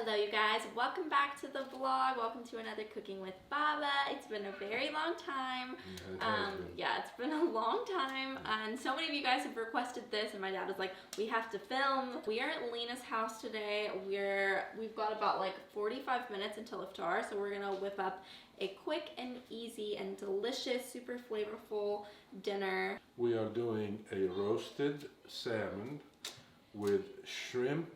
Hello you guys, welcome back to the vlog. Welcome to another Cooking with Baba. It's been a very long time. Yeah, it's been a long time, and so many of you guys have requested this, and my dad was like, we have to film. We are at Lena's house today. We've got about like 45 minutes until iftar, so we're gonna whip up a quick and easy and delicious, super flavorful dinner. We are doing a roasted salmon with shrimp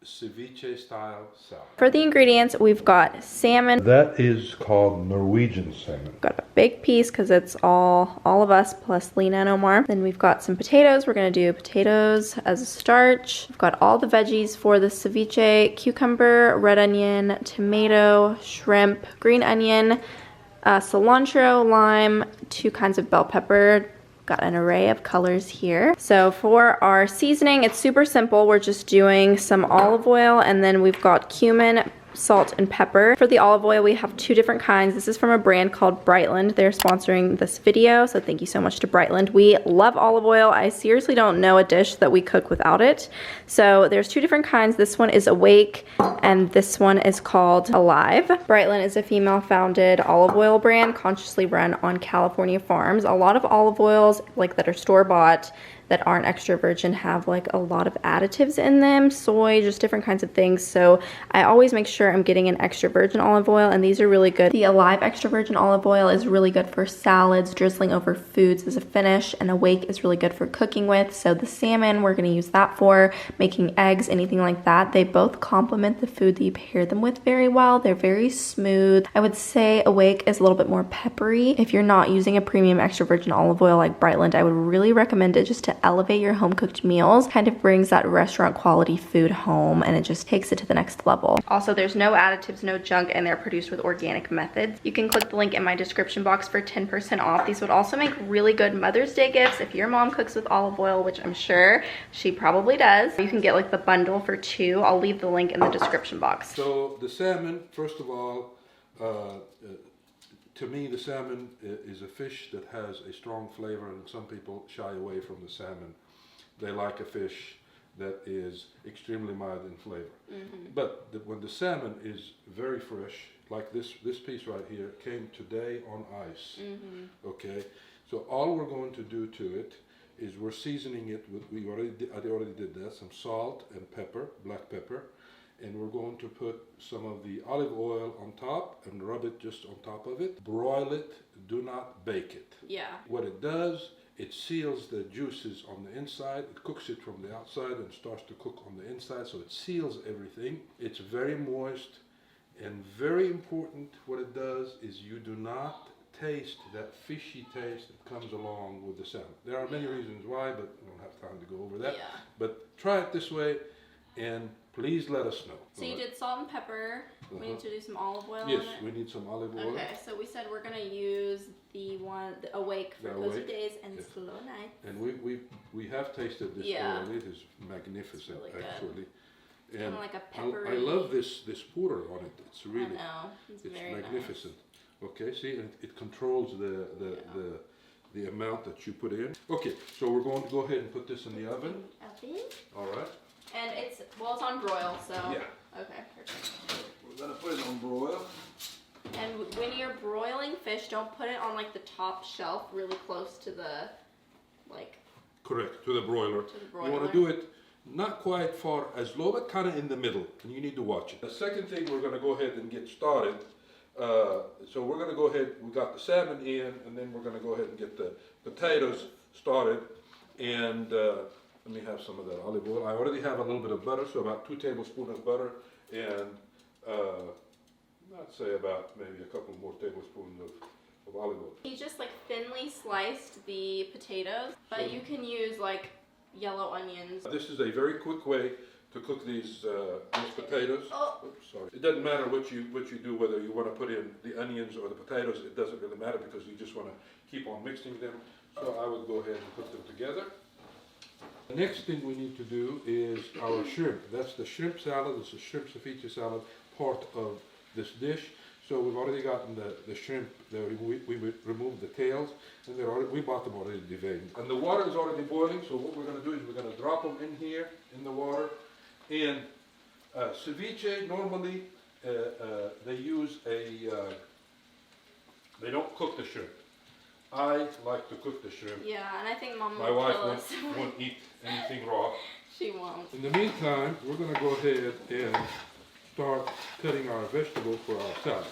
ceviche style salad. For the ingredients, we've got salmon. That is called Norwegian salmon. Got a big piece because it's all of us plus Lena and Omar. Then we've got some potatoes. We're gonna do potatoes as a starch. We've got all the veggies for the ceviche: cucumber, red onion, tomato, shrimp, green onion, cilantro, lime, 2 kinds of bell pepper. Got an array of colors here. So for our seasoning, it's super simple. We're just doing some olive oil, and then we've got cumin, salt, and pepper. For the olive oil, we have 2 different kinds. This is from a brand called Brightland. They're sponsoring this video, so thank you so much to Brightland. We love olive oil. I seriously don't know a dish that we cook without it. So there's 2 different kinds. This one is Awake, and this one is called Alive. Brightland is a female-founded olive oil brand consciously run on California farms. A lot of olive oils like that are store-bought that aren't extra virgin have like a lot of additives in them, soy, just different kinds of things. So I always make sure I'm getting an extra virgin olive oil, and these are really good. The Alive extra virgin olive oil is really good for salads, drizzling over foods as a finish, and Awake is really good for cooking with. So the salmon, we're gonna use that for making eggs, anything like that. They both complement the food that you pair them with very well. They're very smooth. I would say Awake is a little bit more peppery. If you're not using a premium extra virgin olive oil like Brightland, I would really recommend it just to elevate your home cooked meals. Kind of brings that restaurant quality food home, and it just takes it to the next level. Also, there's no additives, no junk, and they're produced with organic methods. You can click the link in my description box for 10% off. These would also make really good Mother's Day gifts if your mom cooks with olive oil, which I'm sure she probably does. You can get like the bundle for 2. I'll leave the link in the description box. So the salmon, first of all, to me, the salmon is a fish that has a strong flavor, and some people shy away from the salmon. They like a fish that is extremely mild in flavor. But when the salmon is very fresh, like this piece right here, came today on ice. Okay, so all we're going to do to it is we're seasoning it with, I already did that, some salt and pepper, black pepper. And we're going to put some of the olive oil on top and rub it just on top of it. Broil it, do not bake it. Yeah. What it does, it seals the juices on the inside, it cooks it from the outside and starts to cook on the inside, so it seals everything. It's very moist, and very important, what it does is you do not taste that fishy taste that comes along with the salmon. There are many reasons why, but we don't have time to go over that. Yeah. But try it this way, and please let us know. So you did salt and pepper. We need to do some olive oil. Yes, on it. we need some olive oil. Okay, so we said we're gonna use the Awake for cozy days and slow nights. And we have tasted this oil. It is magnificent, really actually. And kind of like a peppery. I love this powder on it. It's really, I know. It's very magnificent. Nice. Okay, see, and it controls the amount that you put in. Okay, so we're going to go ahead and put this in the oven. All right. And it's on broil, so. Yeah. Okay, perfect. We're gonna put it on broil. And when you're broiling fish, don't put it on like the top shelf, really close to the, like. Correct, to the broiler. You want to do it not quite far as low, but kind of in the middle, and you need to watch it. The second thing, we're gonna go ahead and get started. So we're gonna go ahead. We got the salmon in, and then we're gonna go ahead and get the potatoes started, and. Let me have some of that olive oil. I already have a little bit of butter, so about 2 tablespoons of butter, and I'd say about maybe a couple more tablespoons of olive oil. You just like thinly sliced the potatoes, but you can use like yellow onions. This is a very quick way to cook these potatoes. Oops, sorry. It doesn't matter what you do, whether you want to put in the onions or the potatoes. It doesn't really matter because you just want to keep on mixing them. So I would go ahead and put them together. The next thing we need to do is our shrimp. That's the shrimp salad. It's a shrimp ceviche salad, part of this dish. So we've already gotten the shrimp. We removed the tails, and we bought them already deveined. And the water is already boiling. So what we're going to do is we're going to drop them in here in the water, and Ceviche, normally they use they don't cook the shrimp. I like to cook the shrimp. Yeah, and I think Mom My will wife kill us. won't eat anything raw. She won't. In the meantime, we're going to go ahead and start cutting our vegetables for our salad.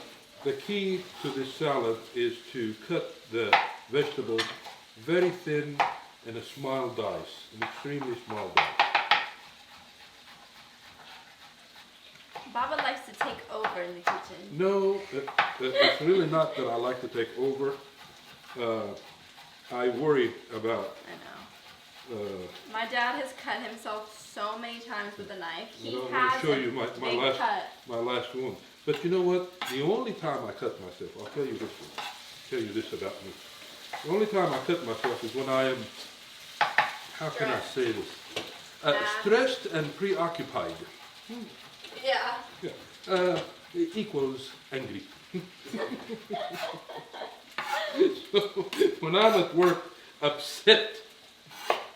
The key to this salad is to cut the vegetables very thin in a small dice, an extremely small dice. Baba likes to take over in the kitchen. No, it's really not that I like to take over. I worry about. I know. My dad has cut himself so many times with a knife. He I'm has going to show you my my last wound. But you know what? The only time I cut myself, I'll tell you this one. Tell you this about me. The only time I cut myself is when I am, how can I say this? Stressed and preoccupied. Yeah. Yeah. It equals angry. So when I'm at work upset,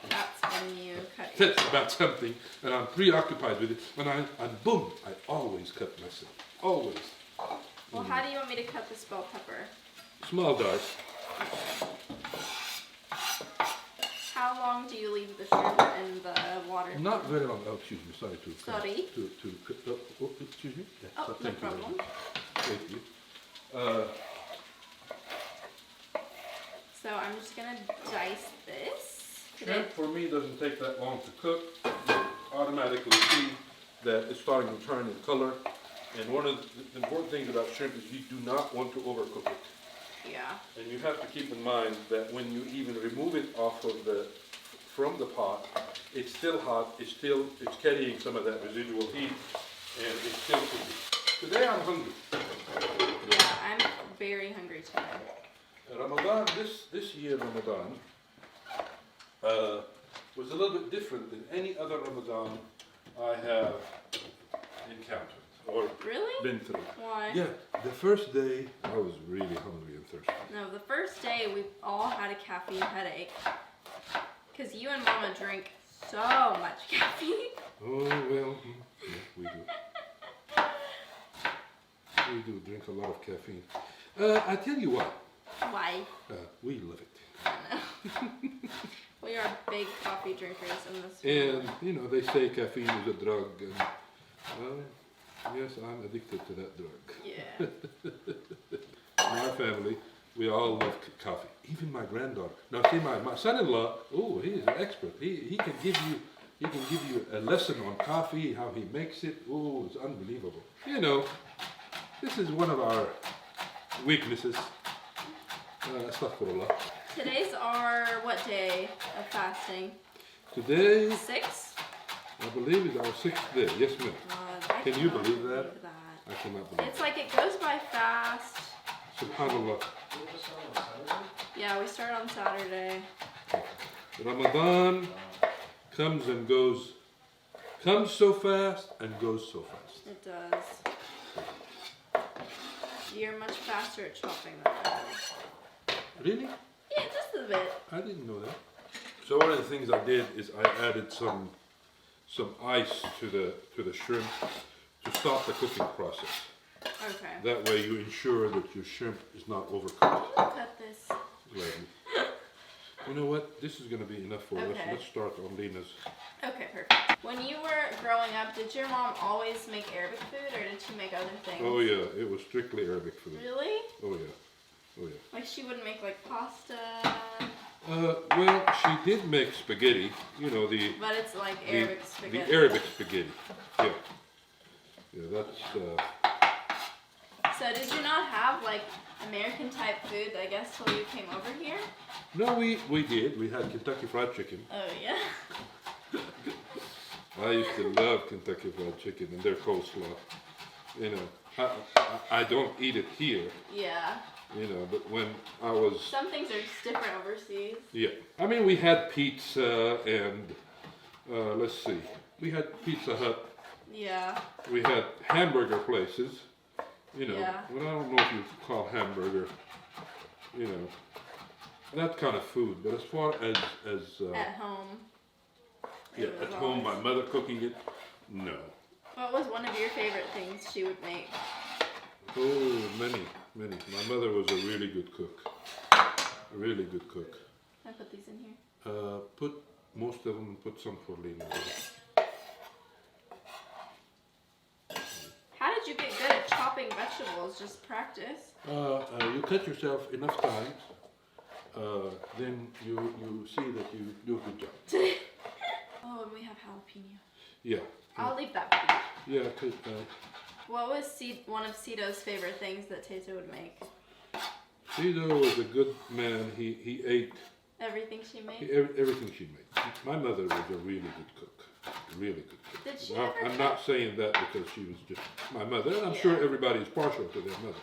That's when you cut yourself. upset about something and I'm preoccupied with it, and boom, I always cut myself. Always. Well, how do you want me to cut this bell pepper? Small dice. How long do you leave the shrimp in the water? Not very long. Oh, excuse me. Sorry to. Sorry. Excuse me. Yeah, Oh, no thank you. problem. Thank you. So I'm just gonna dice this. Shrimp for me doesn't take that long to cook. You automatically see that it's starting to turn in color. And one of the important things about shrimp is you do not want to overcook it. Yeah. And you have to keep in mind that when you even remove it from the pot, it's still hot, it's carrying some of that residual heat, and it's still cooking. Today I'm hungry. Yeah, I'm very hungry today. Ramadan, this year Ramadan, was a little bit different than any other Ramadan I have encountered or Really? been through. Why? Yeah, the first day I was really hungry and thirsty. No, the first day we all had a caffeine headache. Because you and Mama drink so much caffeine. Oh, well, yeah, we do. We do drink a lot of caffeine. I tell you what. Why? We love it. I know. We are big coffee drinkers in this family. And, you know, they say caffeine is a drug. And, yes, I'm addicted to that drug. Yeah. In our family, we all love coffee. Even my granddaughter. Now, see, my son-in-law, oh, he is an expert. He can give you a lesson on coffee, how he makes it. Oh, it's unbelievable. You know, this is one of our weaknesses. Astaghfirullah. Today's our, what day of fasting? Today, 6? I believe, is our 6th day. Yes, ma'am. Can you believe that? I cannot believe It's like it goes by fast. Subhanallah. Yeah, we start on Saturday. Ramadan comes and goes. Comes so fast and goes so fast. It does. You're much faster at chopping than I am. Really? Yeah, just a bit. I didn't know that. So one of the things I did is I added some ice to the shrimp to stop the cooking process. Okay. That way you ensure that your shrimp is not overcooked. Cut this. Gladly. You know what? This is going to be enough for us. Okay. Let's start on Lena's. Okay, perfect. When you were growing up, did your mom always make Arabic food, or did she make other things? Oh yeah, it was strictly Arabic food. Really? Oh yeah. Oh yeah. Like she wouldn't make like pasta. Well, she did make spaghetti. You know But it's like Arabic spaghetti. The Arabic spaghetti. Yeah. Yeah, that's. So did you not have like American type food, I guess, till you came over here? No, we did. We had Kentucky Fried Chicken. Oh yeah. I used to love Kentucky Fried Chicken and their coleslaw. You know, I don't eat it here. Yeah. You know, but when I was... Some things are just different overseas. Yeah. I mean, we had pizza and, let's see, we had Pizza Hut. Yeah. We had hamburger places, you know. Yeah. Well, I don't know if you call hamburger, you know, that kind of food. But as far as at home. yeah, at home, my mother cooking it, no. What was one of your favorite things she would make? Oh, many. My mother was a really good cook. A really good cook. Can I put these in here? Put most of them and put some for Lena. How did you get good at chopping vegetables? Just practice? You cut yourself enough times, then you see that you do a good job. Oh, and we have jalapeno. Yeah. I'll leave that for you. Yeah, cause, what was one of Cito's favorite things that Tato would make? Cito was a good man. He ate everything she made. Everything she made. My mother was a really good cook. Really good cook. Did she I'm not saying that because she was just my mother. And I'm sure everybody is partial to their mother.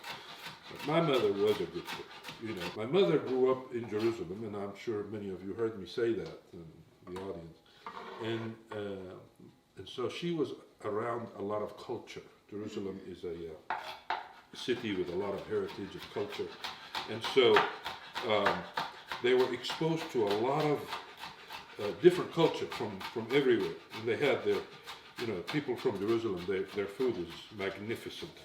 But my mother was a good cook. You know, my mother grew up in Jerusalem, and I'm sure many of you heard me say that in the audience. And so she was around a lot of culture. Jerusalem is a city with a lot of heritage and culture, and so they were exposed to a lot of different culture from everywhere. And they had their, people from Jerusalem. Their food is magnificent.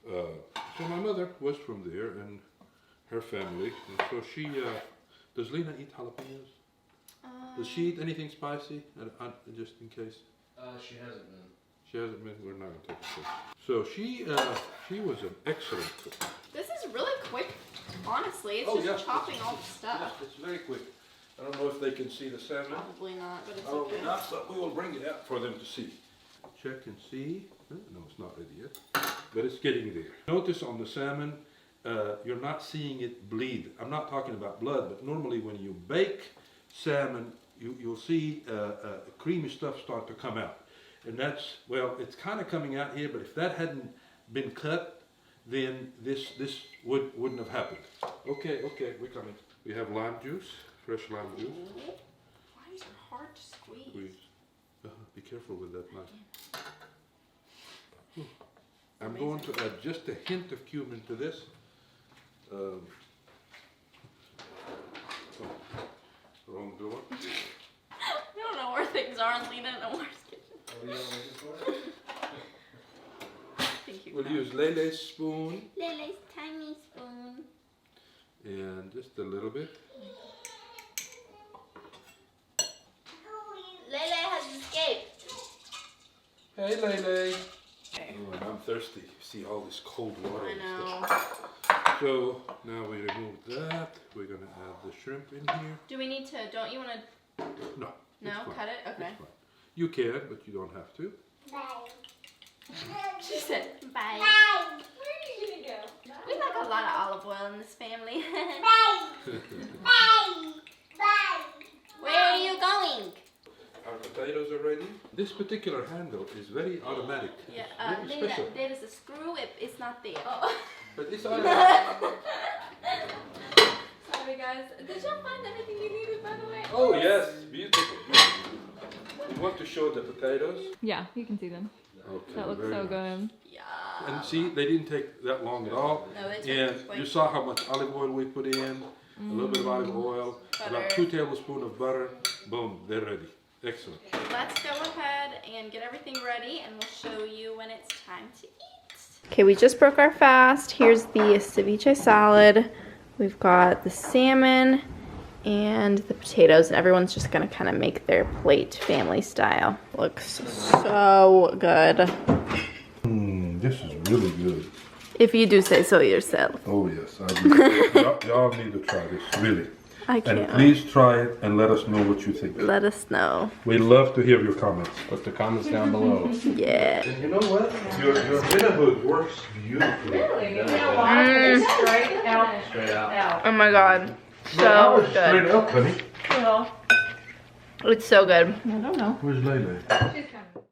So my mother was from there, and her family, and so she. Does Lena eat jalapenos? Does she eat anything spicy? Just in case. She hasn't been. She hasn't been. We're not gonna take a picture. So she was an excellent cook. This is really quick. Honestly, it's just chopping all the stuff. Yes, it's very quick. I don't know if they can see the salmon. Probably not, but it's Probably okay. not, but we will bring it out for them to see. Check and see. No, it's not ready yet, but it's getting there. Notice on the salmon, you're not seeing it bleed. I'm not talking about blood, but normally when you bake salmon, you'll see creamy stuff start to come out. And that's, well, it's kind of coming out here, but if that hadn't been cut, then this wouldn't have happened. Okay, we're coming. We have lime juice, fresh lime juice. Why is it hard to squeeze? Be careful with that knife. I'm going to add just a hint of cumin to this. Wrong door. I don't know where things are in Lena and Omar's kitchen. We'll use Lele's spoon. Lele's tiny spoon. And just a little bit. Lele has escaped. Hey Lele. Okay. Oh, and I'm thirsty. You see all this cold water. I know. So now we remove that. We're gonna add the shrimp in here. Do we need to? Don't you want to? No. No, cut it. Okay. You can, but you don't have to. Bye. She said bye. Bye. Where are you gonna go? We like a lot of olive oil in this family. Bye. Bye. Bye. Where are you going? Our potatoes are ready. This particular handle is very automatic. Yeah, It's very special. there is a screw. It's not there. Oh. But it's automatic. Sorry guys. Did y'all find everything you needed, by the way? Oh yes, beautiful. You want to show the potatoes? Yeah, you can see them. Okay, That looks very so nice. good. Yeah. And see, they didn't take that long at all. No, they took And way- you saw how much olive oil we put in, a little bit of olive oil, about 2 tablespoons of butter. Boom, they're ready. Excellent. Let's go ahead and get everything ready, and we'll show you when it's time to eat. Okay, we just broke our fast. Here's the ceviche salad. We've got the salmon and the potatoes, and everyone's just gonna kind of make their plate family style. Looks so good. This is really good. If you do say so yourself. Oh yes, I do. Y'all need to try this, really. I can't. And please try it and let us know what you think. Let us know. We love to hear your comments. Put the comments down below. Yeah. And you know what? Your vinaigrette works beautifully. Straight out. Straight out. Oh my god. So Straight good. up, honey. It's so good. I don't know. Where's Lele? She's coming.